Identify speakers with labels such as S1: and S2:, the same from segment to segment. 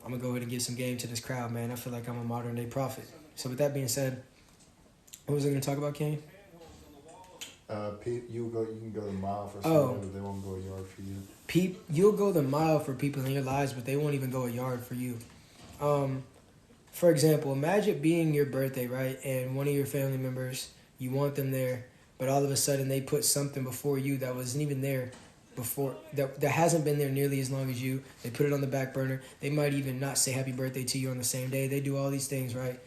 S1: I'm going to go ahead and give some game to this crowd, man. I feel like I'm a modern-day prophet. So with that being said, what was I going to talk about, Kane?
S2: You can go the mile for someone, but they won't go a yard for you.
S1: You'll go the mile for people in your lives, but they won't even go a yard for you. For example, imagine being your birthday, right? And one of your family members, you want them there, but all of a sudden they put something before you that wasn't even there before, that hasn't been there nearly as long as you. They put it on the back burner. They might even not say happy birthday to you on the same day. They do all these things, right?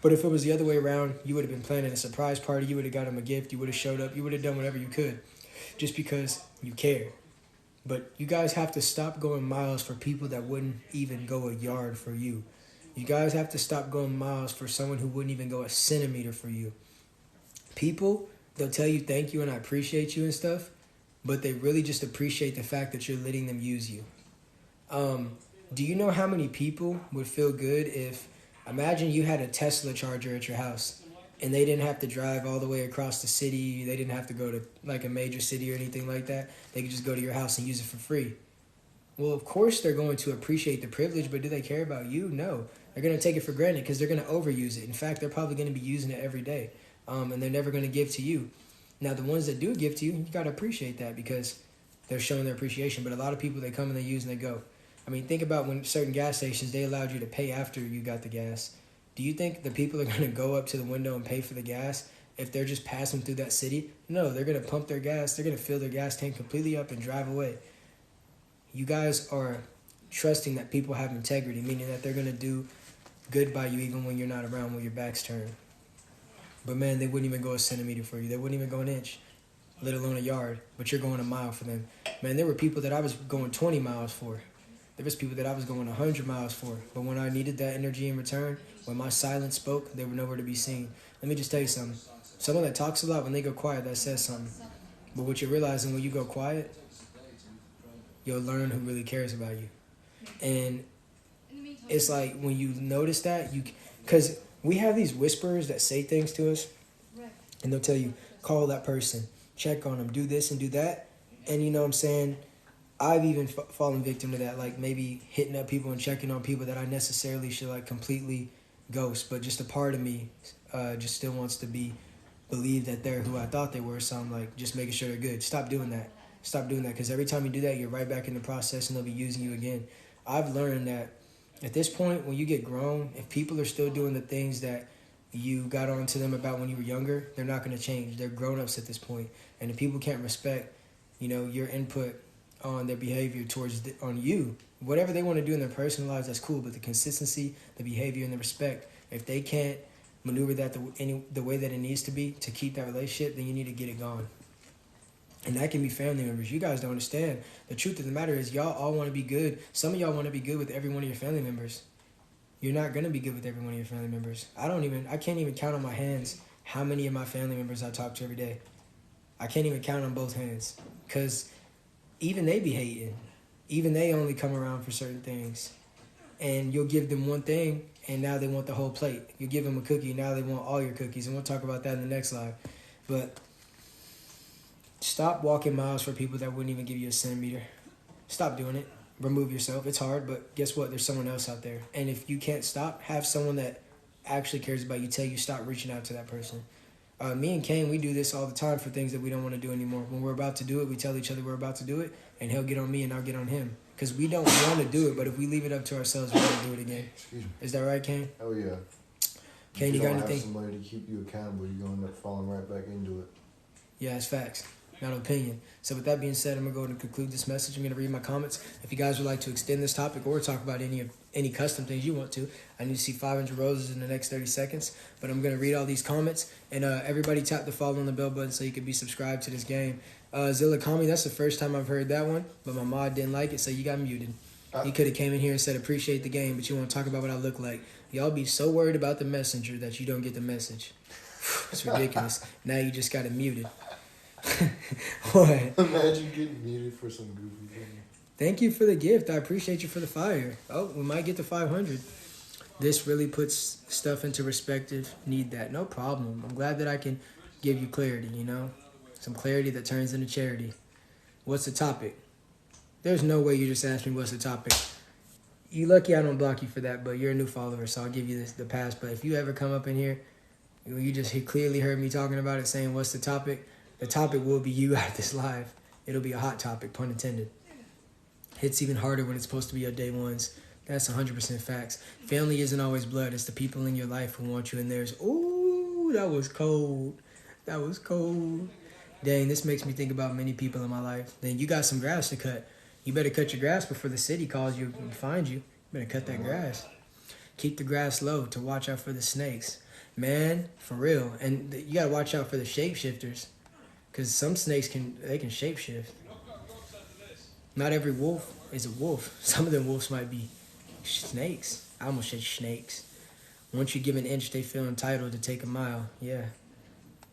S1: But if it was the other way around, you would have been planning a surprise party. You would have got them a gift. You would have showed up. You would have done whatever you could just because you care. But you guys have to stop going miles for people that wouldn't even go a yard for you. You guys have to stop going miles for someone who wouldn't even go a centimeter for you. People, they'll tell you thank you and I appreciate you and stuff, but they really just appreciate the fact that you're letting them use you. Do you know how many people would feel good if, imagine you had a Tesla charger at your house and they didn't have to drive all the way across the city. They didn't have to go to like a major city or anything like that. They could just go to your house and use it for free. Well, of course they're going to appreciate the privilege, but do they care about you? No. They're going to take it for granted because they're going to overuse it. In fact, they're probably going to be using it every day, and they're never going to give to you. Now, the ones that do give to you, you got to appreciate that because they're showing their appreciation. But a lot of people, they come and they use and they go. I mean, think about when certain gas stations, they allowed you to pay after you got the gas. Do you think the people are going to go up to the window and pay for the gas if they're just passing through that city? No, they're going to pump their gas. They're going to fill their gas tank completely up and drive away. You guys are trusting that people have integrity, meaning that they're going to do good by you even when you're not around, when your back's turned. But man, they wouldn't even go a centimeter for you. They wouldn't even go an inch, let alone a yard. But you're going a mile for them. Man, there were people that I was going 20 miles for. There was people that I was going 100 miles for. But when I needed that energy in return, when my silence spoke, they were nowhere to be seen. Let me just tell you something. Someone that talks a lot, when they go quiet, that says something. But what you're realizing when you go quiet, you'll learn who really cares about you. And it's like when you notice that, because we have these whisperers that say things to us, and they'll tell you, call that person, check on them, do this and do that. And you know what I'm saying? I've even fallen victim to that, like maybe hitting up people and checking on people that I necessarily should like completely ghost, but just a part of me just still wants to believe that they're who I thought they were, so I'm like just making sure they're good. Stop doing that. Stop doing that, because every time you do that, you're right back in the process and they'll be using you again. I've learned that at this point, when you get grown, if people are still doing the things that you got on to them about when you were younger, they're not going to change. They're grown-ups at this point. And if people can't respect, your input on their behavior on you, whatever they want to do in their personal lives, that's cool. But the consistency, the behavior, and the respect, if they can't maneuver that the way that it needs to be to keep that relationship, then you need to get it gone. And that can be family members. You guys don't understand. The truth of the matter is y'all all want to be good. Some of y'all want to be good with every one of your family members. You're not going to be good with every one of your family members. I can't even count on my hands how many of my family members I talk to every day. I can't even count on both hands because even they be hating. Even they only come around for certain things. And you'll give them one thing and now they want the whole plate. You give them a cookie, now they want all your cookies. And we'll talk about that in the next live. But stop walking miles for people that wouldn't even give you a centimeter. Stop doing it. Remove yourself. It's hard, but guess what? There's someone else out there. And if you can't stop, have someone that actually cares about you tell you stop reaching out to that person. Me and Kane, we do this all the time for things that we don't want to do anymore. When we're about to do it, we tell each other we're about to do it, and he'll get on me and I'll get on him. Because we don't want to do it, but if we leave it up to ourselves, we're going to do it again. Is that right, Kane?
S2: Oh, yeah.
S1: Kane, you got anything?
S2: If you don't have somebody to keep you accountable, you're going to end up falling right back into it.
S1: Yeah, it's facts. Not an opinion. So with that being said, I'm going to go ahead and conclude this message. I'm going to read my comments. If you guys would like to extend this topic or talk about any custom things you want to, I need to see 500 roses in the next 30 seconds. But I'm going to read all these comments. And everybody tap the follow on the bell button so you can be subscribed to this game. Zilla Kami, that's the first time I've heard that one. But my mod didn't like it, so you got muted. He could have came in here and said, appreciate the game, but you want to talk about what I look like. Y'all be so worried about the messenger that you don't get the message. It's ridiculous. Now you just got it muted. What?
S2: Imagine getting muted for some goofy thing.
S1: Thank you for the gift. I appreciate you for the fire. Oh, we might get to 500. This really puts stuff into perspective. Need that. No problem. I'm glad that I can give you clarity, Some clarity that turns into charity. What's the topic? There's no way you just asked me what's the topic. You lucky I don't block you for that, but you're a new follower, so I'll give you the pass. But if you ever come up in here, you just clearly heard me talking about it, saying what's the topic. The topic will be you at this live. It'll be a hot topic, pun intended. Hits even harder when it's supposed to be your day ones. That's 100% facts. Family isn't always blood. It's the people in your life who want you in theirs. Ooh, that was cold. That was cold. Dang, this makes me think about many people in my life. Then you got some grass to cut. You better cut your grass before the city calls you and finds you. You better cut that grass. Keep the grass low to watch out for the snakes. Man, for real. And you got to watch out for the shapeshifters. Because some snakes can shapeshift. Not every wolf is a wolf. Some of them wolves might be snakes. I almost said snakes. Once you give an inch, they feel entitled to take a mile. Yeah.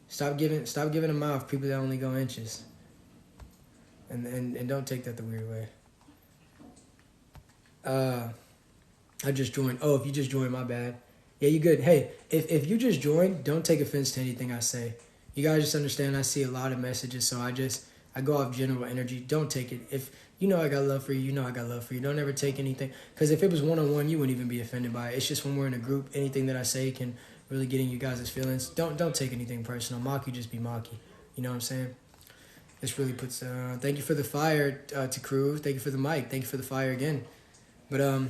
S1: Stop giving a mile for people that only go inches. And don't take that the weird way. I just joined. Oh, if you just joined, my bad. Yeah, you good. Hey, if you just joined, don't take offense to anything I say. You guys just understand I see a lot of messages, so I go off general energy. Don't take it. If you know I got love for you, you know I got love for you. Don't ever take anything. Because if it was one-on-one, you wouldn't even be offended by it. It's just when we're in a group, anything that I say can really get in you guys' feelings. Don't take anything personal. Maki just be Maki. You know what I'm saying? This really puts... thank you for the fire to crew. Thank you for the mic. Thank you for the fire again. But,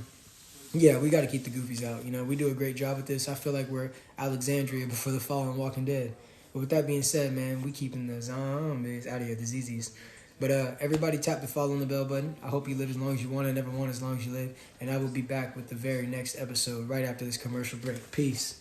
S1: yeah, we got to keep the goofies out. You know, we do a great job at this. I feel like we're Alexandria before the fall in Walking Dead. But with that being said, man, we keeping the zombies out of here, the ZZs. But everybody tap the follow and the bell button. I hope you live as long as you want and never want as long as you live. And I will be back with the very next episode right after this commercial break. Peace.